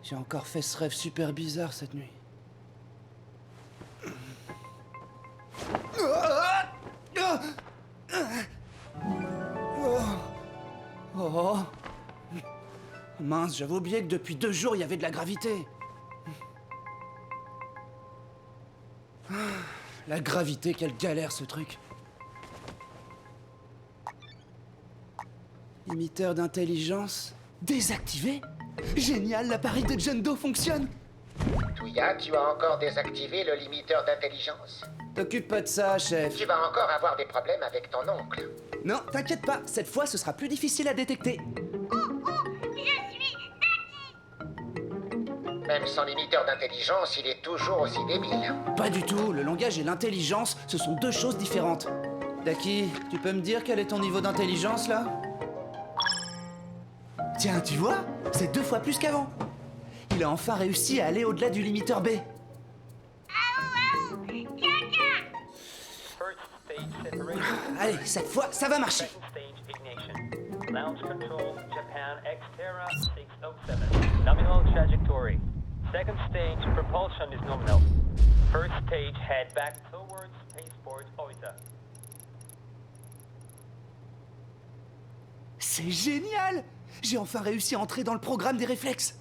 J'ai encore fait ce rêve super bizarre cette nuit. Oh. Mince, j'avais oublié que depuis 2 jours, il y avait de la gravité. La gravité, quelle galère ce truc. Limiteur d'intelligence désactivé? Génial, l'appareil de John Doe fonctionne. Touya, tu as encore désactivé le limiteur d'intelligence. T'occupe pas de ça, chef. Tu vas encore avoir des problèmes avec ton oncle. Non, t'inquiète pas, cette fois ce sera plus difficile à détecter. Même sans limiteur d'intelligence, il est toujours aussi débile. Pas du tout, le langage et l'intelligence, ce sont 2 choses différentes. Daki, tu peux me dire quel est ton niveau d'intelligence là? Tiens, tu vois, c'est 2 fois plus qu'avant. Il a enfin réussi à aller au-delà du limiteur B. Allez, cette fois, ça va marcher. Launch control, Japan Xterra 607. Nominal trajectory. Second stage, propulsion is nominal. First stage, head back towards Spaceport Oita. C'est génial! J'ai enfin réussi à entrer dans le programme des réflexes.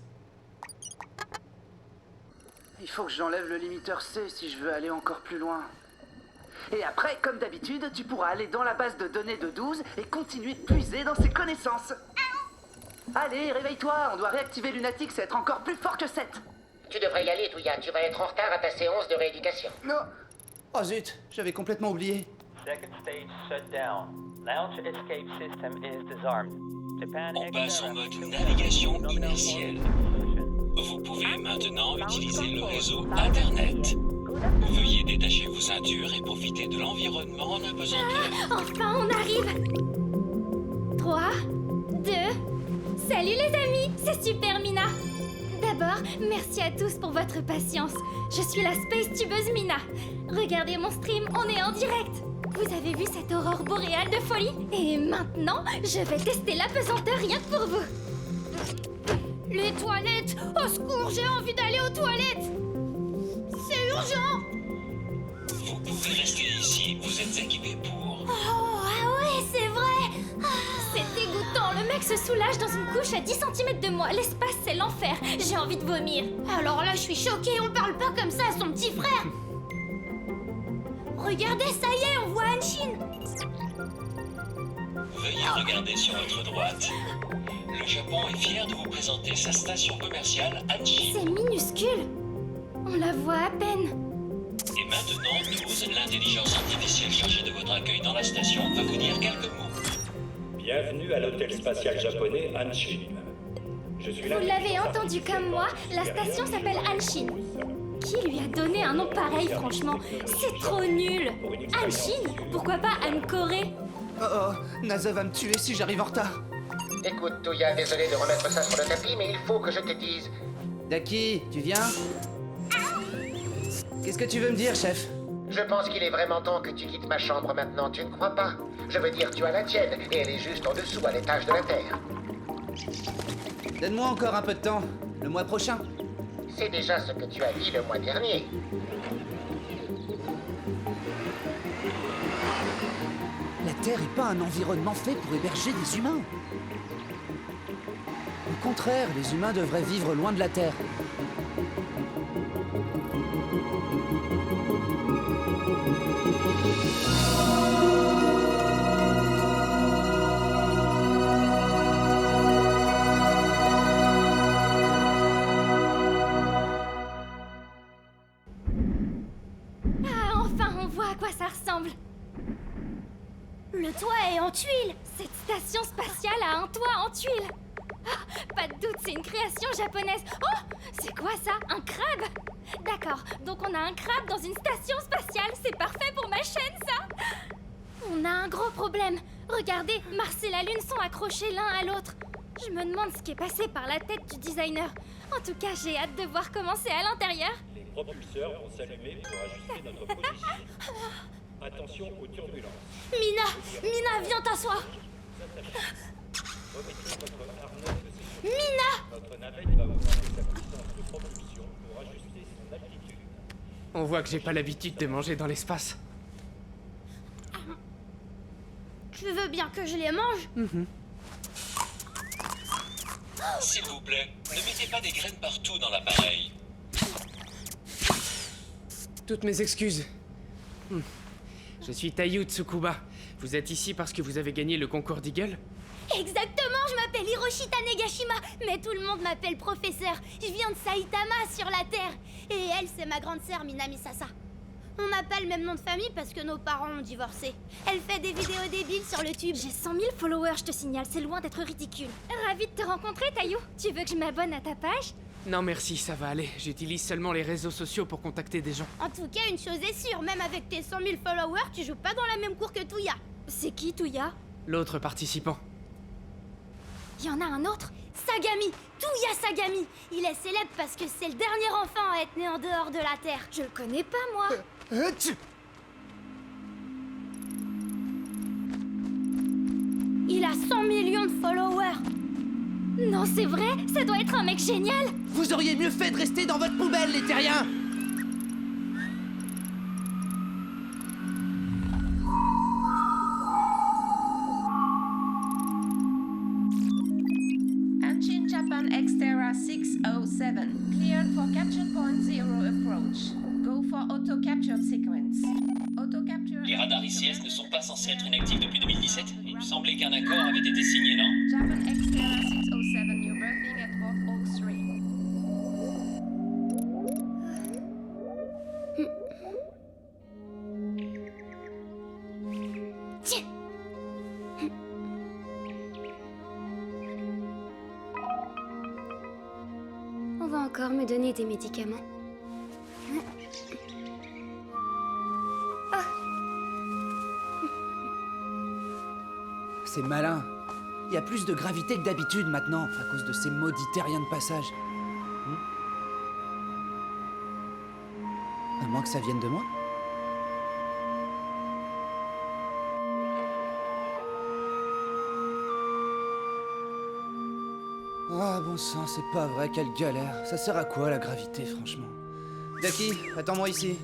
Il faut que j'enlève le limiteur C si je veux aller encore plus loin. Et après, comme d'habitude, tu pourras aller dans la base de données de 12 et continuer de puiser dans ses connaissances. Allez, réveille-toi, on doit réactiver Lunatix et être encore plus fort que 7. Tu devrais y aller, Touya. Tu vas être en retard à ta séance de rééducation. Non. Oh zut, j'avais complètement oublié. Second stage shut down. Launch escape system is disarmed. Japan On passe en Xterra mode 607. navigation Nominal inertielle. solution. Vous pouvez maintenant utiliser le réseau Internet. Veuillez détacher vos ceintures et profiter de l'environnement en apesanteur. Enfin, on arrive! 3, 2... Salut les amis, c'est Super Mina! D'abord, merci à tous pour votre patience. Je suis la Space Tubeuse Mina. Regardez mon stream, on est en direct! Vous avez vu cette aurore boréale de folie? Et maintenant, je vais tester l'apesanteur rien que pour vous. Les toilettes! Au secours, j'ai envie d'aller aux toilettes! C'est urgent! Vous pouvez rester ici, vous êtes équipés pour. Oh, ah ouais, c'est vrai! C'est dégoûtant, le mec se soulage dans une couche à 10 cm de moi. L'espace, c'est l'enfer. J'ai envie de vomir. Alors là, je suis choquée, on parle pas comme ça à son petit frère! Regardez, ça y est, on voit Anshin! Veuillez regarder sur votre droite. Le Japon est fier de vous présenter sa station commerciale Hachi. C'est minuscule. On la voit à peine. Et maintenant, 12, l'intelligence artificielle chargée de votre accueil dans la station, va vous dire quelques mots. Bienvenue à l'hôtel spatial japonais Hanshin. Je suis Vous l'avez entendu comme moi, la station s'appelle Anshin. Qui lui a donné un nom pareil, franchement? C'est trop nul! Anshin? Pourquoi pas Anne-Corée? Oh oh, NASA va me tuer si j'arrive en retard. Écoute, Touya, désolé de remettre ça sur le tapis, mais il faut que je te dise. Daki, tu viens? Qu'est-ce que tu veux me dire, chef? Je pense qu'il est vraiment temps que tu quittes ma chambre maintenant, tu ne crois pas? Je veux dire, tu as la tienne, et elle est juste en dessous, à l'étage de la Terre. Donne-moi encore un peu de temps. Le mois prochain. C'est déjà ce que tu as dit le mois dernier. La Terre n'est pas un environnement fait pour héberger des humains. Au contraire, les humains devraient vivre loin de la Terre. Ah, enfin, on voit à quoi ça ressemble. Le toit est en tuiles. Cette station spatiale a un toit en tuiles. Ah, pas de doute, c'est une création japonaise. Oh, c'est quoi ça? Un crabe? D'accord, donc on a un crabe dans une station spatiale. C'est parfait pour ma chaîne, ça. On a un gros problème. Regardez, Mars et la Lune sont accrochés l'un à l'autre. Je me demande ce qui est passé par la tête du designer. En tout cas, j'ai hâte de voir comment c'est à l'intérieur. Les propulseurs vont s'allumer pour ajuster notre position. Attention aux turbulences. Mina, viens t'asseoir. Remettez votre harnais de sécurité. Mina! Votre navette va augmenter sa puissance de propulsion pour ajuster son altitude. On voit que j'ai pas l'habitude de manger dans l'espace. Tu veux bien que je les mange? S'il vous plaît, ne mettez pas des graines partout dans l'appareil. Toutes mes excuses. Je suis Taiyu Tsukuba. Vous êtes ici parce que vous avez gagné le concours d'Eagle? Exactement, je m'appelle Hiroshi Tanegashima, mais tout le monde m'appelle professeur. Je viens de Saitama, sur la Terre. Et elle, c'est ma grande sœur Minami Sasa. On n'a pas le même nom de famille parce que nos parents ont divorcé. Elle fait des vidéos débiles sur le tube. J'ai 100 000 followers, je te signale, c'est loin d'être ridicule. Ravie de te rencontrer, Taiyu. Tu veux que je m'abonne à ta page? Non merci, ça va aller. J'utilise seulement les réseaux sociaux pour contacter des gens. En tout cas, une chose est sûre, même avec tes 100 000 followers, tu joues pas dans la même cour que Touya. C'est qui, Touya? L'autre participant. Il y en a un autre, Sagami, Touya Sagami. Il est célèbre parce que c'est le dernier enfant à être né en dehors de la Terre. Je le connais pas, moi. Il a 100 millions de followers. Non, c'est vrai, ça doit être un mec génial. Vous auriez mieux fait de rester dans votre poubelle, les terriens! Engine Japan Xterra 607. Cleared for capture point 0 approach. Go for auto capture sequence. Auto capture. Les radars ICS ne sont pas censés être inactifs depuis 2017. Il me semblait qu'un accord avait été signé, non? Japan Xterra 607, you're berthing at port 03. Tiens. On va encore me donner des médicaments. C'est malin. Il y a plus de gravité que d'habitude maintenant, à cause de ces maudits terriens de passage. À moins que ça vienne de moi. Ah bon sang, c'est pas vrai, quelle galère. Ça sert à quoi la gravité, franchement? Daki, attends-moi ici.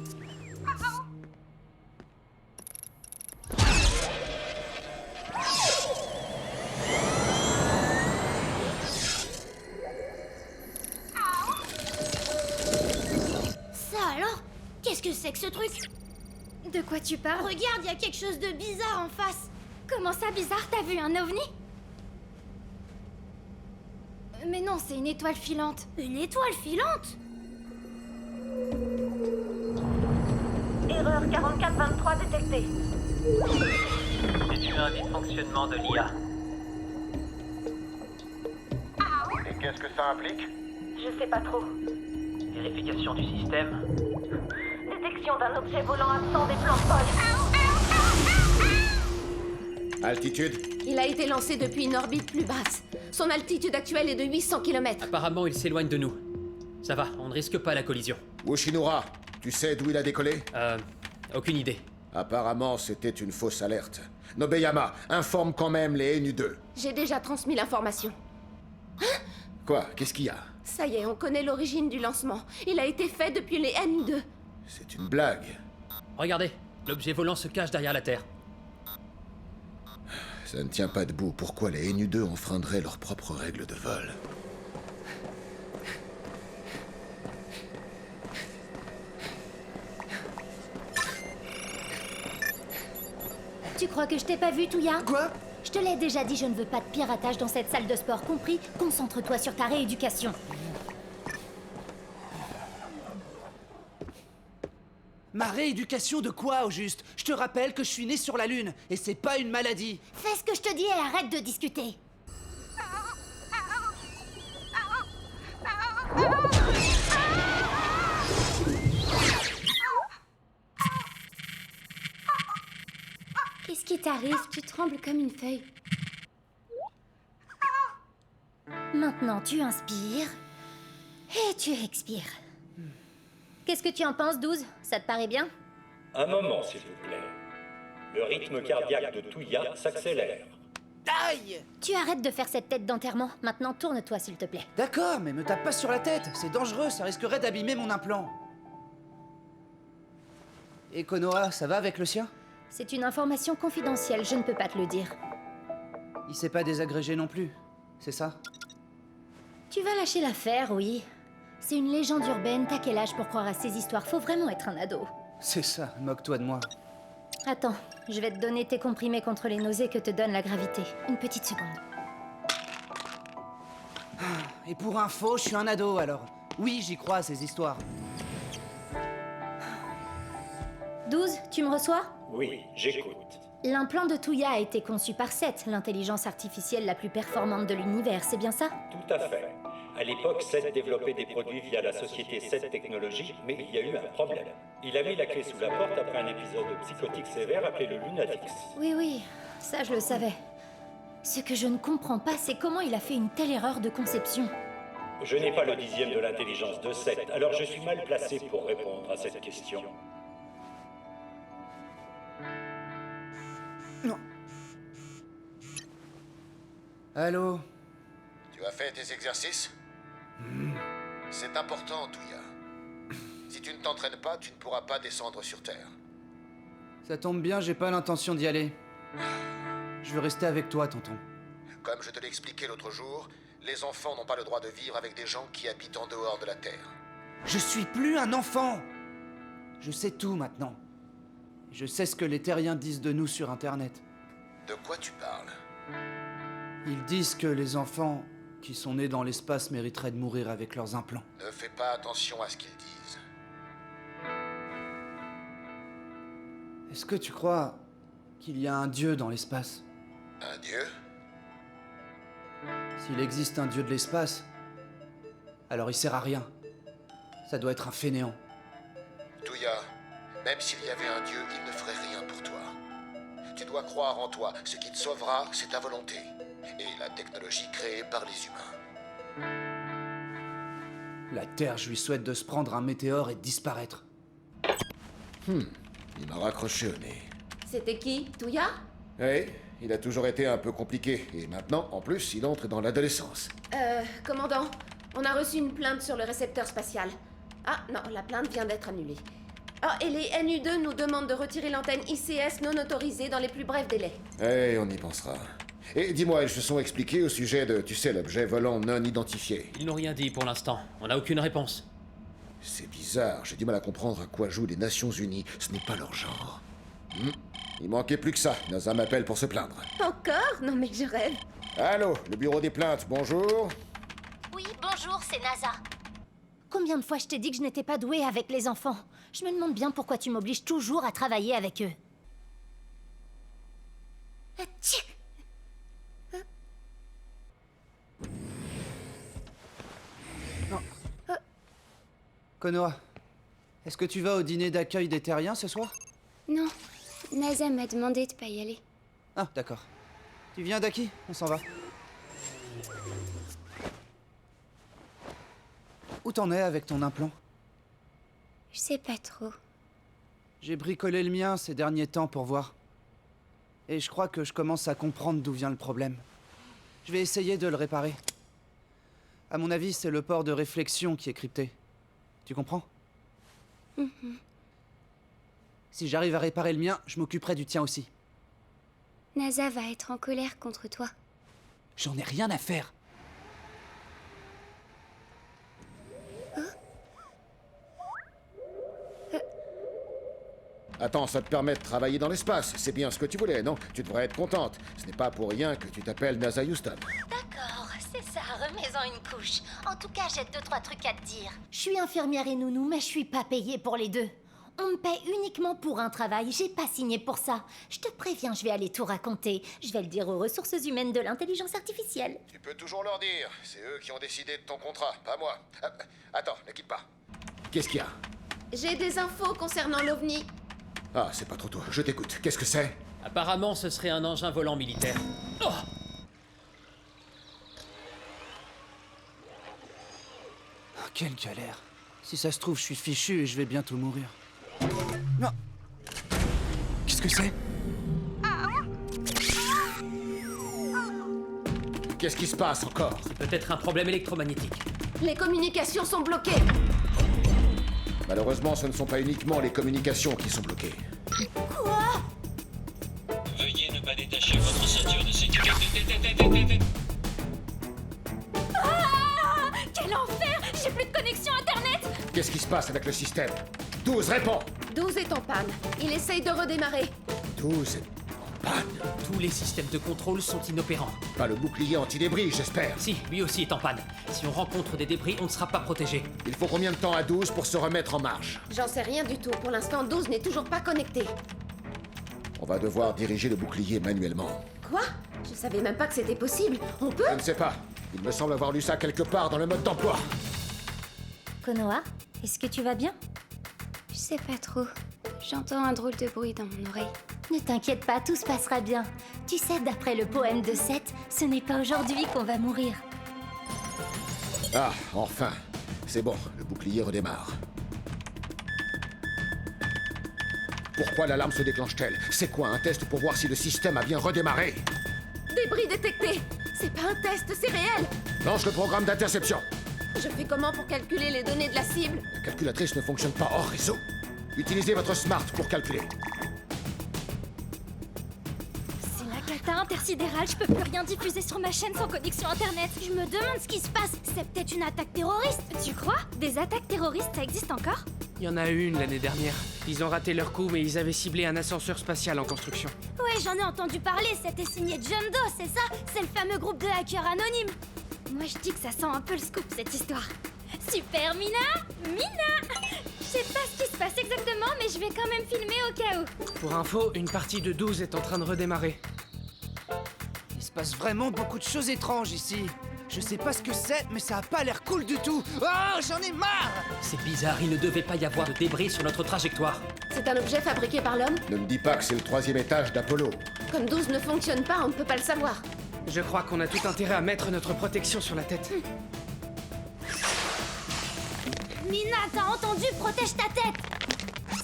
Ça alors? Qu'est-ce que c'est que ce truc? De quoi tu parles? Regarde, il y a quelque chose de bizarre en face. Comment ça bizarre? T'as vu un ovni? Mais non, c'est une étoile filante. Une étoile filante? Erreur 4423 détectée. C'est dû à un dysfonctionnement de l'IA. Et qu'est-ce que ça implique? Je sais pas trop. Vérification du système. Détection d'un objet volant absent des plans de vol. Altitude? Il a été lancé depuis une orbite plus basse. Son altitude actuelle est de 800 km. Apparemment, il s'éloigne de nous. Ça va, on ne risque pas la collision. Woshinura, tu sais d'où il a décollé? Aucune idée. Apparemment, c'était une fausse alerte. Nobeyama, informe quand même les NU2. J'ai déjà transmis l'information. Quoi? Qu'est-ce qu'il y a? Ça y est, on connaît l'origine du lancement. Il a été fait depuis les NU2. C'est une blague. Regardez, l'objet volant se cache derrière la Terre. Ça ne tient pas debout. Pourquoi les NU2 enfreindraient leurs propres règles de vol? Tu crois que je t'ai pas vu, Touya? Quoi? Je te l'ai déjà dit, je ne veux pas de piratage dans cette salle de sport, compris? Concentre-toi sur ta rééducation. Ma rééducation de quoi, au juste? Je te rappelle que je suis né sur la Lune, et c'est pas une maladie. Fais ce que je te dis et arrête de discuter. Qu'est-ce qui t'arrive? Tu trembles comme une feuille. Maintenant, tu inspires. Et tu expires. Qu'est-ce que tu en penses, 12? Ça te paraît bien? Un moment, s'il vous plaît. Le rythme cardiaque de Touya s'accélère. Aïe! Tu arrêtes de faire cette tête d'enterrement. Maintenant, tourne-toi, s'il te plaît. D'accord, mais me tape pas sur la tête. C'est dangereux, ça risquerait d'abîmer mon implant. Et Konoha, ça va avec le sien? C'est une information confidentielle, je ne peux pas te le dire. Il s'est pas désagrégé non plus, c'est ça? Tu vas lâcher l'affaire, oui. C'est une légende urbaine, t'as quel âge pour croire à ces histoires? Faut vraiment être un ado. C'est ça, moque-toi de moi. Attends, je vais te donner tes comprimés contre les nausées que te donne la gravité. Une petite seconde. Et pour info, je suis un ado alors. Oui, j'y crois à ces histoires. 12, tu me reçois? Oui, j'écoute. L'implant de Touya a été conçu par Seth, l'intelligence artificielle la plus performante de l'univers, c'est bien ça? Tout à fait. À l'époque, Seth développait des produits via la société Seth Technologies, mais il y a eu un problème. Il a mis la clé sous la porte après un épisode psychotique sévère appelé le Lunatix. Oui, ça je le savais. Ce que je ne comprends pas, c'est comment il a fait une telle erreur de conception. Je n'ai pas le 10e de l'intelligence de Seth, alors je suis mal placé pour répondre à cette question. Non. Allô? Tu as fait tes exercices? C'est important, Touya. Si tu ne t'entraînes pas, tu ne pourras pas descendre sur Terre. Ça tombe bien, j'ai pas l'intention d'y aller. Je veux rester avec toi, tonton. Comme je te l'ai expliqué l'autre jour, les enfants n'ont pas le droit de vivre avec des gens qui habitent en dehors de la Terre. Je suis plus un enfant! Je sais tout maintenant. Je sais ce que les terriens disent de nous sur Internet. De quoi tu parles? Ils disent que les enfants qui sont nés dans l'espace mériteraient de mourir avec leurs implants. Ne fais pas attention à ce qu'ils disent. Est-ce que tu crois qu'il y a un dieu dans l'espace? Un dieu? S'il existe un dieu de l'espace, alors il sert à rien. Ça doit être un fainéant. Touya, même s'il y avait un dieu, il ne ferait rien pour toi. Tu dois croire en toi. Ce qui te sauvera, c'est ta volonté. Et la technologie créée par les humains. La Terre, je lui souhaite de se prendre un météore et de disparaître. Il m'a raccroché au nez. C'était qui? Touya? Oui, il a toujours été un peu compliqué. Et maintenant, en plus, il entre dans l'adolescence. Commandant, on a reçu une plainte sur le récepteur spatial. Ah, non, la plainte vient d'être annulée. Ah, et les NU2 nous demandent de retirer l'antenne ICS non autorisée dans les plus brefs délais. Eh, on y pensera. Et dis-moi, ils se sont expliqués au sujet de, tu sais, l'objet volant non identifié. Ils n'ont rien dit pour l'instant. On n'a aucune réponse. C'est bizarre, j'ai du mal à comprendre à quoi jouent les Nations Unies. Ce n'est pas leur genre. Il manquait plus que ça. NASA m'appelle pour se plaindre. Encore? Non mais je rêve. Allô, le bureau des plaintes, bonjour. Oui, bonjour, c'est NASA. Combien de fois je t'ai dit que je n'étais pas douée avec les enfants? Je me demande bien pourquoi tu m'obliges toujours à travailler avec eux. Atchik. Konoha, est-ce que tu vas au dîner d'accueil des terriens ce soir? Non, NASA m'a demandé de pas y aller. Ah, d'accord. Tu viens d'Aki? On s'en va. Où t'en es avec ton implant? Je sais pas trop. J'ai bricolé le mien ces derniers temps pour voir. Et je crois que je commence à comprendre d'où vient le problème. Je vais essayer de le réparer. À mon avis, c'est le port de réflexion qui est crypté. Tu comprends? Si j'arrive à réparer le mien, je m'occuperai du tien aussi. NASA va être en colère contre toi. J'en ai rien à faire. Attends, ça te permet de travailler dans l'espace. C'est bien ce que tu voulais, non? Tu devrais être contente. Ce n'est pas pour rien que tu t'appelles NASA Houston. D'accord, c'est ça, remets-en une couche. En tout cas, j'ai 2-3 trucs à te dire. Je suis infirmière et nounou, mais je suis pas payée pour les deux. On me paie uniquement pour un travail, j'ai pas signé pour ça. Je te préviens, je vais aller tout raconter. Je vais le dire aux ressources humaines de l'intelligence artificielle. Tu peux toujours leur dire. C'est eux qui ont décidé de ton contrat, pas moi. Attends, ne quitte pas. Qu'est-ce qu'il y a? J'ai des infos concernant l'OVNI. Ah, c'est pas trop tôt. Je t'écoute. Qu'est-ce que c'est? Apparemment, ce serait un engin volant militaire. Oh! Quelle galère. Si ça se trouve, je suis fichu et je vais bientôt mourir. Non. Qu'est-ce que c'est? Qu'est-ce qui se passe encore? C'est peut-être un problème électromagnétique. Les communications sont bloquées. Malheureusement, ce ne sont pas uniquement les communications qui sont bloquées. Quoi? Veuillez ne pas détacher votre ceinture de sécurité. Ah! Quel enfer! J'ai plus de connexion internet! Qu'est-ce qui se passe avec le système? 12, réponds! 12 est en panne. Il essaye de redémarrer. 12 est en panne. Tous les systèmes de contrôle sont inopérants. Pas le bouclier anti-débris, j'espère. Si, lui aussi est en panne. Si on rencontre des débris, on ne sera pas protégé. Il faut combien de temps à 12 pour se remettre en marche? J'en sais rien du tout. Pour l'instant, 12 n'est toujours pas connecté. On va devoir diriger le bouclier manuellement. Quoi? Je savais même pas que c'était possible. On peut? Je ne sais pas. Il me semble avoir lu ça quelque part dans le mode d'emploi. Konoha, est-ce que tu vas bien? Je sais pas trop. J'entends un drôle de bruit dans mon oreille. Ne t'inquiète pas, tout se passera bien. Tu sais, d'après le poème de Seth, ce n'est pas aujourd'hui qu'on va mourir. Ah, enfin. C'est bon, le bouclier redémarre. Pourquoi l'alarme se déclenche-t-elle? C'est quoi, un test pour voir si le système a bien redémarré? Débris détecté. C'est pas un test, c'est réel. Lance le programme d'interception. Je fais comment pour calculer les données de la cible? La calculatrice ne fonctionne pas hors réseau. Utilisez votre smart pour calculer. C'est la cata intersidérale, je peux plus rien diffuser sur ma chaîne sans connexion internet. Je me demande ce qui se passe. C'est peut-être une attaque terroriste. Tu crois? Des attaques terroristes, ça existe encore? Il y en a eu une l'année dernière. Ils ont raté leur coup, mais ils avaient ciblé un ascenseur spatial en construction. Ouais, j'en ai entendu parler. C'était signé John Doe, c'est ça? C'est le fameux groupe de hackers anonymes. Moi je dis que ça sent un peu le scoop cette histoire. Super Mina! Mina! Je sais pas ce qui se passe exactement, mais je vais quand même filmer au cas où. Pour info, une partie de 12 est en train de redémarrer. Il se passe vraiment beaucoup de choses étranges ici. Je sais pas ce que c'est, mais ça a pas l'air cool du tout. Oh, j'en ai marre! C'est bizarre, il ne devait pas y avoir de débris sur notre trajectoire. C'est un objet fabriqué par l'homme? Ne me dis pas que c'est le 3e étage d'Apollo. Comme 12 ne fonctionne pas, on ne peut pas le savoir. Je crois qu'on a tout intérêt à mettre notre protection sur la tête. Mina, t'as entendu? Protège ta tête!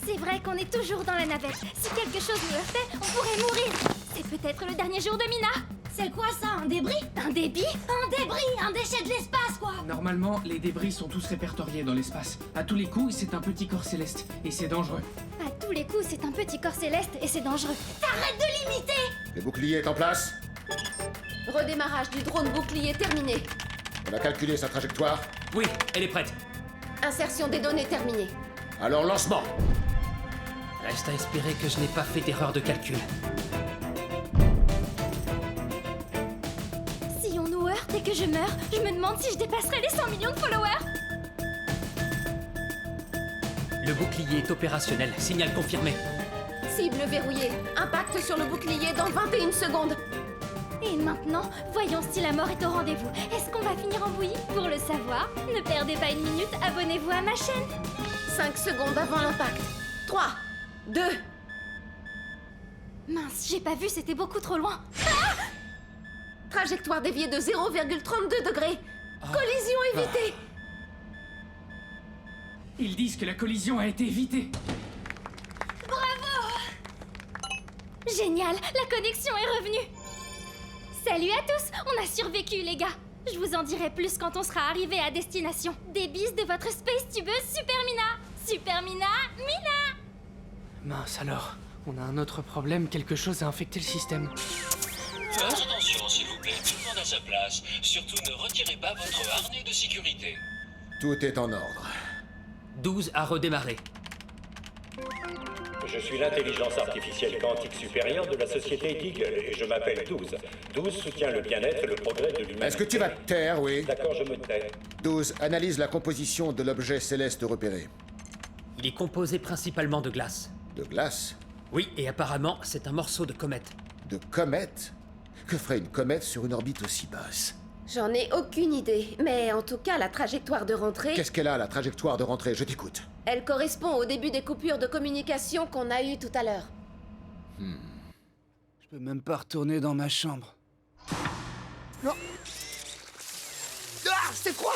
C'est vrai qu'on est toujours dans la navette. Si quelque chose nous heurtait, on pourrait mourir. C'est peut-être le dernier jour de Mina. C'est quoi ça? Un débris? Un débit? Un débris! Un déchet de l'espace, quoi! Normalement, les débris sont tous répertoriés dans l'espace. À tous les coups, c'est un petit corps céleste. Et c'est dangereux. À tous les coups, c'est un petit corps céleste et c'est dangereux. T'arrêtes de limiter! Le bouclier est en place. Redémarrage du drone bouclier terminé. On a calculé sa trajectoire. Oui, elle est prête. Insertion des données terminée. Alors lancement. Reste à espérer que je n'ai pas fait d'erreur de calcul. Si on nous heurte et que je meurs, je me demande si je dépasserai les 100 millions de followers. Le bouclier est opérationnel, signal confirmé. Cible verrouillée. Impact sur le bouclier dans 21 secondes. Et maintenant, voyons si la mort est au rendez-vous. Est-ce qu'on va finir en bouillie? Pour le savoir, ne perdez pas une minute, abonnez-vous à ma chaîne. 5 secondes avant l'impact. 3, 2... Mince, j'ai pas vu, c'était beaucoup trop loin. Trajectoire déviée de 0,32 degrés. Collision évitée. Ils disent que la collision a été évitée. Bravo! Génial, la connexion est revenue. Salut à tous, on a survécu les gars. Je vous en dirai plus quand on sera arrivé à destination. Des bises de votre space tubeuse Super Mina. Super Mina, Mina. Mince alors, on a un autre problème, quelque chose a infecté le système. Attention, s'il vous plaît, tout le monde à sa place. Surtout ne retirez pas votre harnais de sécurité. Tout est en ordre. 12 a redémarré. Je suis l'intelligence artificielle quantique supérieure de la société Deagle et je m'appelle 12. 12 soutient le bien-être et le progrès de l'humanité. Est-ce que tu vas te taire, oui? D'accord, je me tais. 12, analyse la composition de l'objet céleste repéré. Il est composé principalement de glace. De glace? Oui, et apparemment, c'est un morceau de comète. De comète? Que ferait une comète sur une orbite aussi basse? J'en ai aucune idée, mais en tout cas, la trajectoire de rentrée... Qu'est-ce qu'elle a, la trajectoire de rentrée? Je t'écoute. Elle correspond au début des coupures de communication qu'on a eues tout à l'heure. Je peux même pas retourner dans ma chambre. Non. Ah, c'est froid.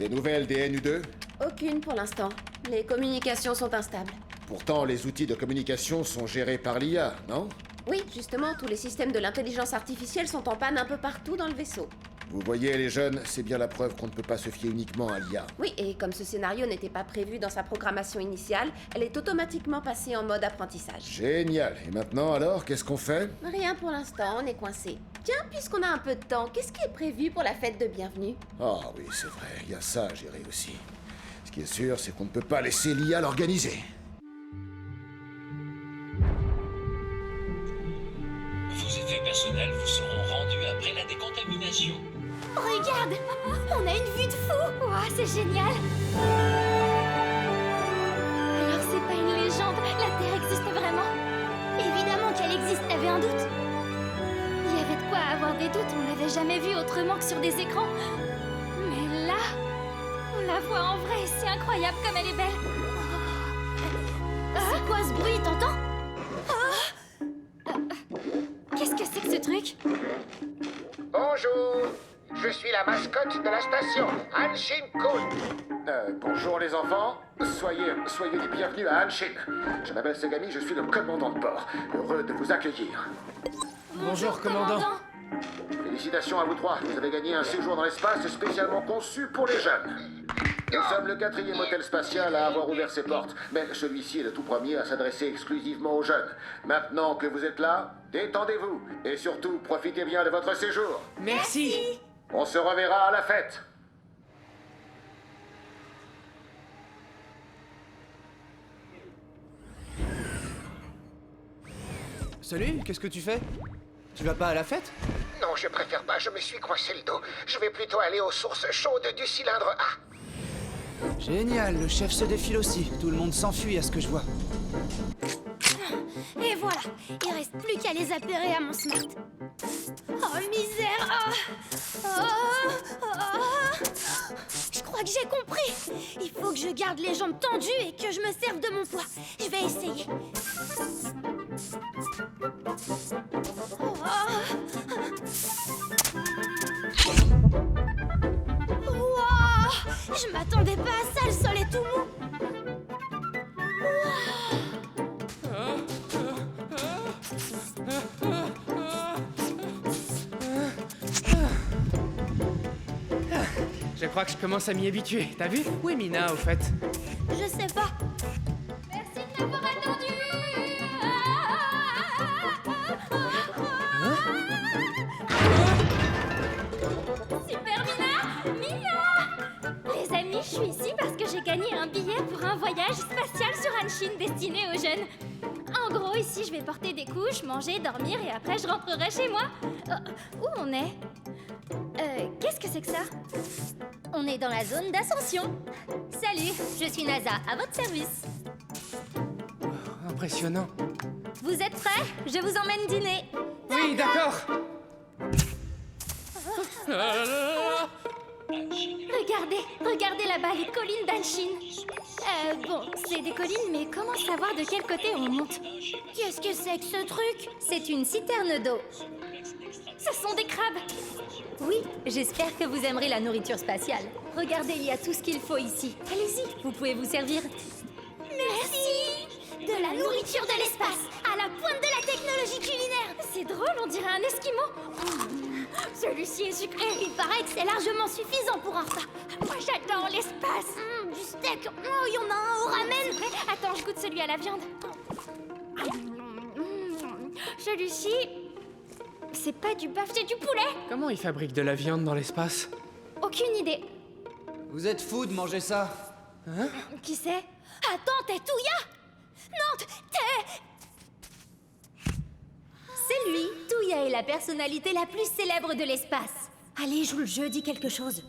Des nouvelles des NU2? Aucune pour l'instant. Les communications sont instables. Pourtant, les outils de communication sont gérés par l'IA, non? Oui, justement, tous les systèmes de l'intelligence artificielle sont en panne un peu partout dans le vaisseau. Vous voyez, les jeunes, c'est bien la preuve qu'on ne peut pas se fier uniquement à l'IA. Oui, et comme ce scénario n'était pas prévu dans sa programmation initiale, elle est automatiquement passée en mode apprentissage. Génial. Et maintenant, alors, qu'est-ce qu'on fait? Rien pour l'instant, on est coincé. Tiens, puisqu'on a un peu de temps, qu'est-ce qui est prévu pour la fête de bienvenue? Ah oui, c'est vrai, il y a ça à gérer aussi. Ce qui est sûr, c'est qu'on ne peut pas laisser l'IA l'organiser. Vos effets personnels vous seront rendus après la décontamination. Regarde! On a une vue de fou! Ouah, c'est génial! Alors c'est pas une légende, la Terre existe vraiment? Évidemment qu'elle existe, t'avais un doute? Il y avait de quoi avoir des doutes, on l'avait jamais vue autrement que sur des écrans. Mais là, on la voit en vrai, c'est incroyable comme elle est belle! C'est quoi ce bruit, t'entends? Qu'est-ce que c'est que ce truc? Bonjour, je suis la mascotte de la station, Hanshin Kun. Bonjour les enfants, soyez les bienvenus à Hanshin. Je m'appelle Segami, je suis le commandant de bord. Heureux de vous accueillir. Bonjour, commandant. Félicitations à vous trois, vous avez gagné un séjour dans l'espace spécialement conçu pour les jeunes. Nous sommes le 4e hôtel spatial à avoir ouvert ses portes, mais celui-ci est le tout premier à s'adresser exclusivement aux jeunes. Maintenant que vous êtes là, détendez-vous et surtout profitez bien de votre séjour. Merci. On se reverra à la fête. Salut, qu'est-ce que tu fais? Tu vas pas à la fête? Non, je préfère pas, je me suis coincé le dos. Je vais plutôt aller aux sources chaudes du cylindre A. Génial, le chef se défile aussi. Tout le monde s'enfuit à ce que je vois. Et voilà, il reste plus qu'à les appairer à mon smart. Oh misère! Je crois que j'ai compris. Il faut que je garde les jambes tendues et que je me serve de mon poids. Je vais essayer. Wow, je m'attendais pas à ça, le sol est tout mou. Je crois que je commence à m'y habituer. T'as vu? Où est Mina, au fait? Je sais pas. Merci de m'avoir attendu. Super Mina! Mina! Les amis, je suis ici parce que j'ai gagné un billet pour un voyage spatial sur Hanshin destiné aux jeunes. En gros, ici, je vais porter des couches, manger, dormir et après, je rentrerai chez moi. Où on est? Qu'est-ce que c'est que ça? On est dans la zone d'ascension. Salut, je suis NASA, à votre service. Impressionnant. Vous êtes prêts? Je vous emmène dîner. Oui, d'accord. Regardez là-bas les collines d'Hanshin. Bon, c'est des collines, mais comment savoir de quel côté on monte? Qu'est-ce que c'est que ce truc? C'est une citerne d'eau. Ce sont des crabes. Oui, j'espère que vous aimerez la nourriture spatiale. Regardez, il y a tout ce qu'il faut ici. Allez-y, vous pouvez vous servir. Merci! De la nourriture de l'espace, à la pointe de la technologie culinaire. C'est drôle, on dirait un esquimau. Celui-ci est sucré. Il paraît que c'est largement suffisant pour un repas. Moi, j'adore l'espace. Du steak. Oh, il y en a un au ramen. Attends, je goûte celui à la viande. Celui-ci, c'est pas du bœuf, c'est du poulet. Comment ils fabriquent de la viande dans l'espace? Aucune idée. Vous êtes fous de manger ça? Hein? Qui c'est? Attends, t'es Touya? Non, t'es... C'est lui. Touya est la personnalité la plus célèbre de l'espace. Allez, joue le jeu, dis quelque chose.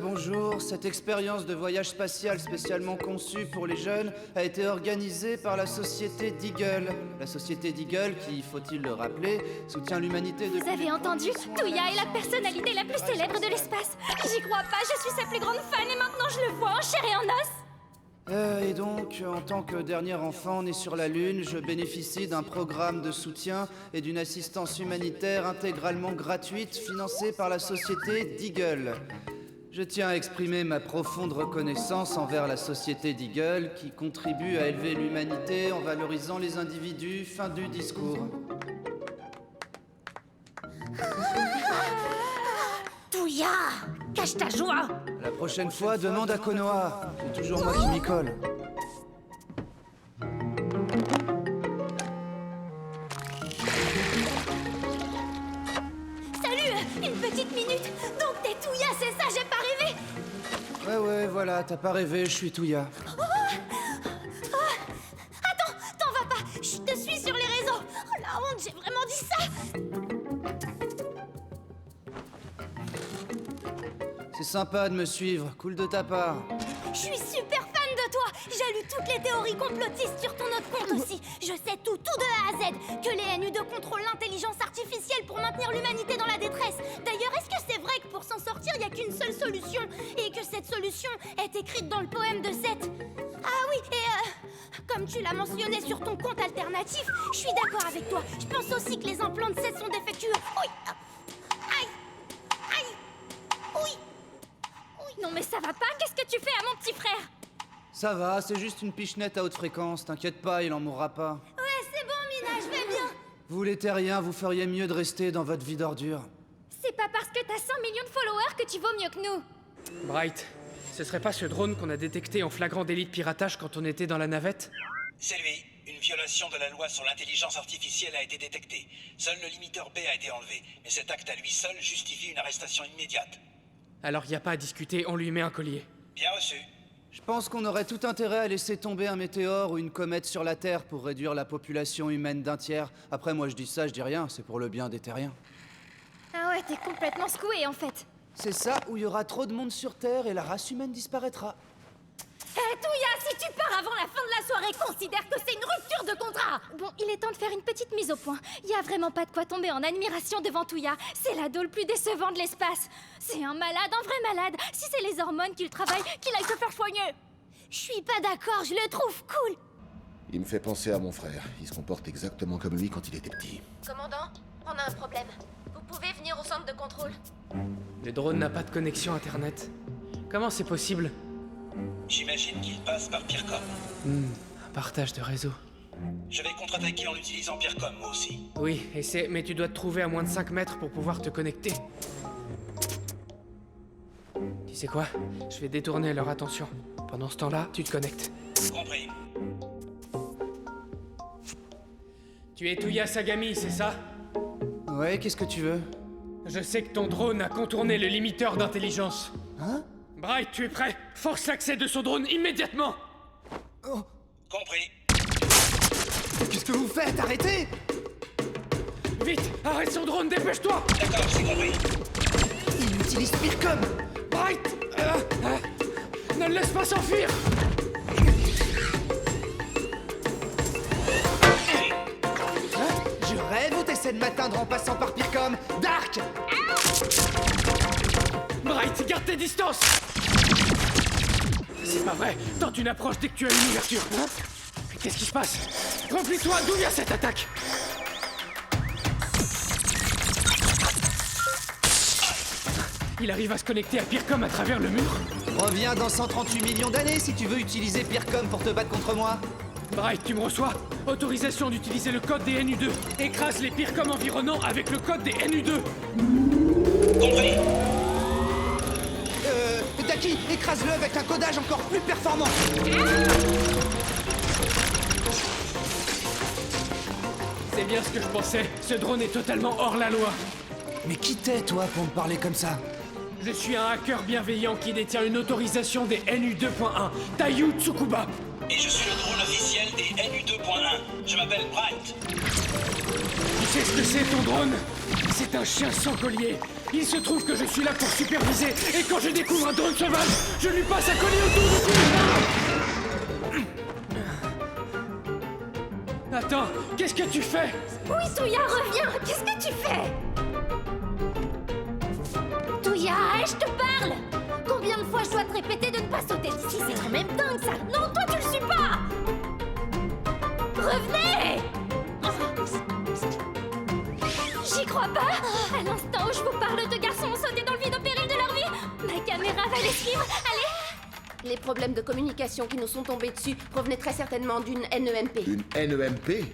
Bonjour, cette expérience de voyage spatial spécialement conçue pour les jeunes a été organisée par la société Deagle. La société Deagle, qui, faut-il le rappeler, soutient l'humanité depuis... Vous avez entendu? Touya est la personnalité la plus célèbre de l'espace. J'y crois pas, je suis sa plus grande fan et maintenant je le vois en chair et en os. Et donc, en tant que dernier enfant né sur la Lune, je bénéficie d'un programme de soutien et d'une assistance humanitaire intégralement gratuite financée par la société Deagle. Je tiens à exprimer ma profonde reconnaissance envers la société Deagle qui contribue à élever l'humanité en valorisant les individus. Fin du discours. Touya, cache ta joie. La prochaine fois, demande à Konoha. C'est toujours moi qui m'y colle. Salut, une petite minute. Donc t'es Touya, c'est ça, j'ai pas rêvé. Ouais, voilà, t'as pas rêvé, je suis Touya. Attends, t'en vas pas. Je te suis sur les réseaux. Oh la honte, j'ai vraiment dit ça. C'est sympa de me suivre, cool de ta part. Je suis super fan de toi. J'ai lu toutes les théories complotistes sur ton autre compte aussi. Je sais tout de A à Z. Que les NU2 contrôlent l'intelligence artificielle pour maintenir l'humanité dans la détresse. D'ailleurs, est-ce que c'est vrai que pour s'en sortir, il n'y a qu'une seule solution? Et que cette solution est écrite dans le poème de Seth? Ah oui, et comme tu l'as mentionné sur ton compte alternatif, je suis d'accord avec toi. Je pense aussi que les implants de Seth sont défectueux. Oui. Aïe. Aïe. Oui. Non mais ça va pas? Qu'est-ce que tu fais à mon petit frère? Ça va, c'est juste une pichenette à haute fréquence, t'inquiète pas, il en mourra pas. Ouais, c'est bon Mina, je vais bien. Vous les terriens, vous feriez mieux de rester dans votre vie d'ordure. C'est pas parce que t'as 100 millions de followers que tu vaux mieux que nous. Bright, ce serait pas ce drone qu'on a détecté en flagrant délit de piratage quand on était dans la navette? C'est lui. Une violation de la loi sur l'intelligence artificielle a été détectée. Seul le limiteur B a été enlevé, mais cet acte à lui seul justifie une arrestation immédiate. Alors y a pas à discuter, on lui met un collier. Bien reçu. Je pense qu'on aurait tout intérêt à laisser tomber un météore ou une comète sur la Terre pour réduire la population humaine d'un tiers. Après, moi je dis ça, je dis rien, c'est pour le bien des terriens. Ah ouais, t'es complètement secoué en fait. C'est ça, où il y aura trop de monde sur Terre et la race humaine disparaîtra. Hé Touya, si tu pars avant la fin de la soirée, considère que c'est une rupture de contrat. Bon, il est temps de faire une petite mise au point. Y a vraiment pas de quoi tomber en admiration devant Touya. C'est l'ado le plus décevant de l'espace. C'est un malade, un vrai malade. Si c'est les hormones qui le travaillent, qu'il aille se faire soigner. Je suis pas d'accord, je le trouve cool. Il me fait penser à mon frère. Il se comporte exactement comme lui quand il était petit. Commandant, on a un problème. Vous pouvez venir au centre de contrôle? Le drone n'a pas de connexion internet. Comment c'est possible? J'imagine qu'il passe par Peercom. Un partage de réseau. Je vais contre-attaquer en utilisant Peercom, moi aussi. Oui, essaie, mais tu dois te trouver à moins de 5 mètres pour pouvoir te connecter. Tu sais quoi? Je vais détourner leur attention. Pendant ce temps-là, tu te connectes. Compris. Tu es Touya Sagami, c'est ça? Ouais, qu'est-ce que tu veux? Je sais que ton drone a contourné le limiteur d'intelligence. Hein? Bright, tu es prêt? Force l'accès de son drone immédiatement! Oh. Compris. Qu'est-ce que vous faites? Arrêtez! Vite! Arrête son drone, dépêche-toi! D'accord, j'ai compris. Il utilise Peercom! Bright! Ne le laisse pas s'enfuir! Je rêve ou t'essaies de m'atteindre en passant par Peercom? Dark! Bright, garde tes distances! C'est pas vrai! Tente une approche dès que tu as une ouverture! Hein? Qu'est-ce qui se passe? Replie-toi, d'où vient cette attaque? Il arrive à se connecter à Peercom à travers le mur? Reviens dans 138 millions d'années si tu veux utiliser Peercom pour te battre contre moi. Bright, tu me reçois? Autorisation d'utiliser le code des NU2. Écrase les Peercom environnants avec le code des NU2. Compris. Daki, écrase-le avec un codage encore plus performant. C'est bien ce que je pensais. Ce drone est totalement hors la loi. Mais qui t'es, toi, pour me parler comme ça? Je suis un hacker bienveillant qui détient une autorisation des NU2.1, Taiyu Tsukuba. Et je suis le drone officiel des NU2.1. Je m'appelle Bright. Tu sais ce que c'est ton drone? C'est un chien sans collier. Il se trouve que je suis là pour superviser, et quand je découvre un drone sauvage, je lui passe un collier autour du cou. Attends, qu'est-ce que tu fais? Oui, Touya, reviens. Qu'est-ce que tu fais? Touya, je te parle. Combien de fois je dois te répéter de ne pas sauter d'ici? C'est quand même dingue, ça. Non, toi, crois pas? À l'instant où je vous parle, deux garçons ont sauté dans le vide au péril de leur vie. Ma caméra va les suivre. Allez! Les problèmes de communication qui nous sont tombés dessus provenaient très certainement d'une NEMP. Une NEMP?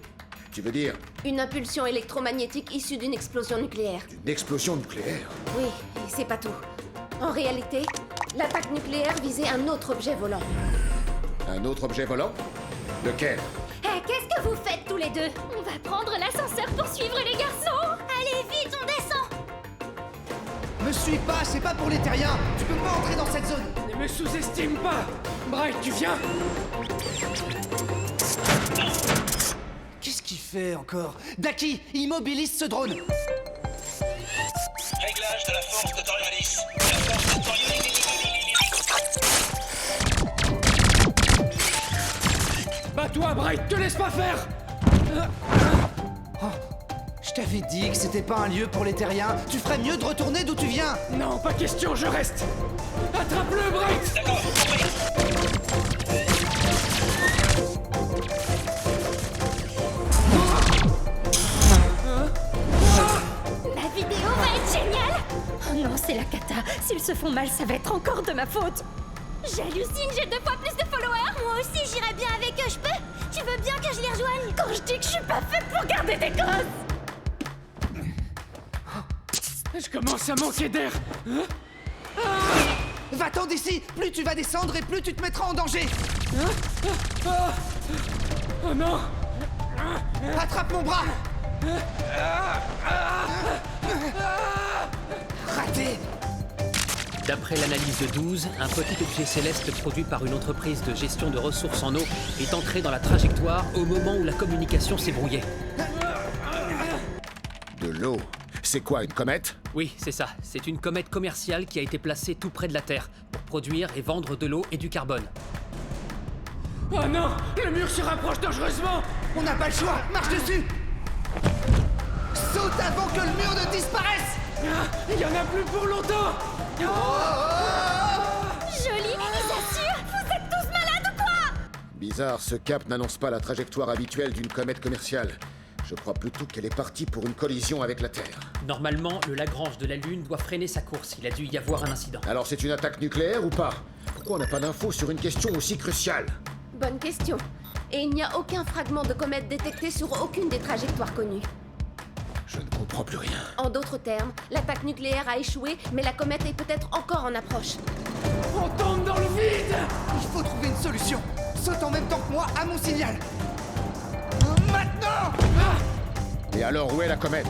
Tu veux dire Une impulsion électromagnétique issue d'une explosion nucléaire. une explosion nucléaire? Oui, et c'est pas tout. En réalité, l'attaque nucléaire visait un autre objet volant. Un autre objet volant? Lequel? Hé, qu'est-ce que vous faites tous les deux? On va prendre l'ascenseur pour suivre les garçons. Allez, vite, on descend. Me suis pas, c'est pas pour les terriens. Tu peux pas entrer dans cette zone. Ne me sous-estime pas. Bright, tu viens? Qu'est-ce qu'il fait encore? Daki, immobilise ce drone. Réglage de la force de Coriolis. La force de Coriolis. Bats-toi, Bright, te laisse pas faire. Oh, je t'avais dit que c'était pas un lieu pour les terriens. Tu ferais mieux de retourner d'où tu viens. Non, pas question, je reste. Attrape-le, Bright. D'accord, compris. La vidéo va être géniale. Oh non, c'est la cata. S'ils se font mal, ça va être encore de ma faute. J'hallucine, j'ai 2 fois plus de followers. Moi aussi, j'irai bien avec eux, je peux? Tu veux bien que je les rejoigne? Quand je dis que je suis pas faite pour garder des gosses. Je commence à manquer d'air. Va-t'en d'ici. Plus tu vas descendre et plus tu te mettras en danger. Oh non. Attrape mon bras. Raté. D'après l'analyse de 12, un petit objet céleste produit par une entreprise de gestion de ressources en eau est ancré dans la trajectoire au moment où la communication s'est brouillée. De l'eau? C'est quoi, une comète? Oui, c'est ça. C'est une comète commerciale qui a été placée tout près de la Terre pour produire et vendre de l'eau et du carbone. Oh non, le mur se rapproche dangereusement. On n'a pas le choix. Marche dessus. Saute avant que le mur ne disparaisse. Il y en a plus pour longtemps. Joli, ils assurent. Vous êtes tous malades ou quoi? Bizarre, ce cap n'annonce pas la trajectoire habituelle d'une comète commerciale. Je crois plutôt qu'elle est partie pour une collision avec la Terre. Normalement, le Lagrange de la Lune doit freiner sa course. Il a dû y avoir un incident. Alors c'est une attaque nucléaire ou pas? Pourquoi on n'a pas d'infos sur une question aussi cruciale? Bonne question. Et il n'y a aucun fragment de comète détecté sur aucune des trajectoires connues. Je ne comprends plus rien. En d'autres termes, l'attaque nucléaire a échoué, mais la comète est peut-être encore en approche. On tombe dans le vide. Il faut trouver une solution. Saute en même temps que moi à mon signal. Maintenant. Et alors, où est la comète?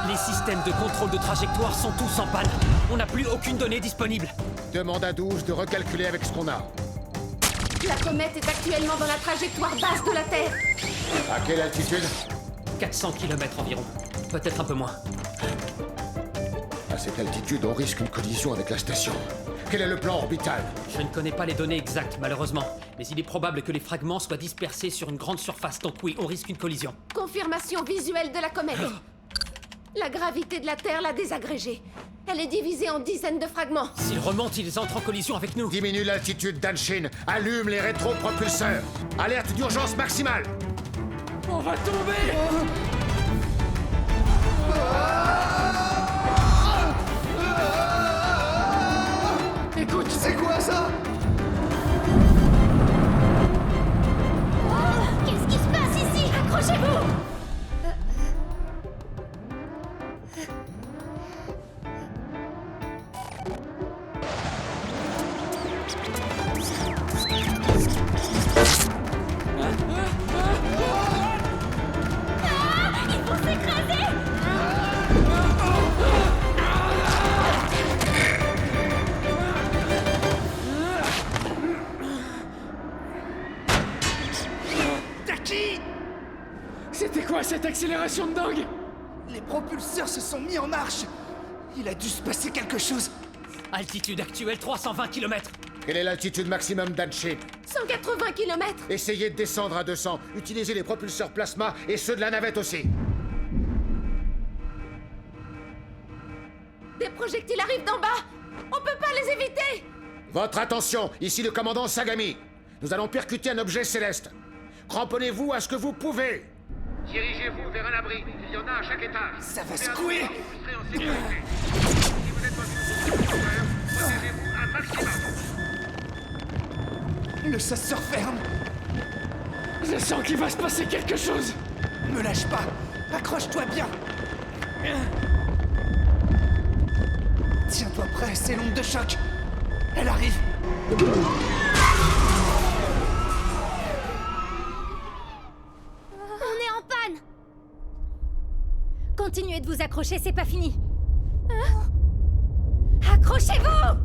Les systèmes de contrôle de trajectoire sont tous en panne. On n'a plus aucune donnée disponible. Demande à 12 de recalculer avec ce qu'on a. La comète est actuellement dans la trajectoire basse de la Terre. À quelle altitude? 400 km environ. Peut-être un peu moins. À cette altitude, on risque une collision avec la station. Quel est le plan orbital? Je ne connais pas les données exactes, malheureusement. Mais il est probable que les fragments soient dispersés sur une grande surface. Donc oui, on risque une collision. Confirmation visuelle de la comète. La gravité de la Terre l'a désagrégée. Elle est divisée en dizaines de fragments. S'ils remontent, ils entrent en collision avec nous. Diminue l'altitude d'Anshin. Allume les rétropropulseurs. Alerte d'urgence maximale. On va tomber. Écoute, c'est quoi ça? Qu'est-ce qui se passe ici? Accrochez-vous. Ils vont s'écraser. Daki! C'était quoi cette accélération de dingue? Les propulseurs se sont mis en marche. Il a dû se passer quelque chose. Altitude actuelle 320 km. Quelle est l'altitude maximum d'Anshin? 180 km. Essayez de descendre à 200. Utilisez les propulseurs plasma et ceux de la navette aussi. Des projectiles arrivent d'en bas. On peut pas les éviter. Votre attention, ici le commandant Sagami. Nous allons percuter un objet céleste. Cramponnez-vous à ce que vous pouvez. Dirigez-vous vers un abri. Il y en a à chaque étage. Ça va secouer. Vous serez en sécurité. Si vous êtes dans une zone de douleur, protégez-vous un maximum. Le sas se referme. Je sens qu'il va se passer quelque chose. Me lâche pas. Accroche-toi bien. Tiens-toi prêt, c'est l'onde de choc. Elle arrive. On est en panne. Continuez de vous accrocher, c'est pas fini. Accrochez-vous!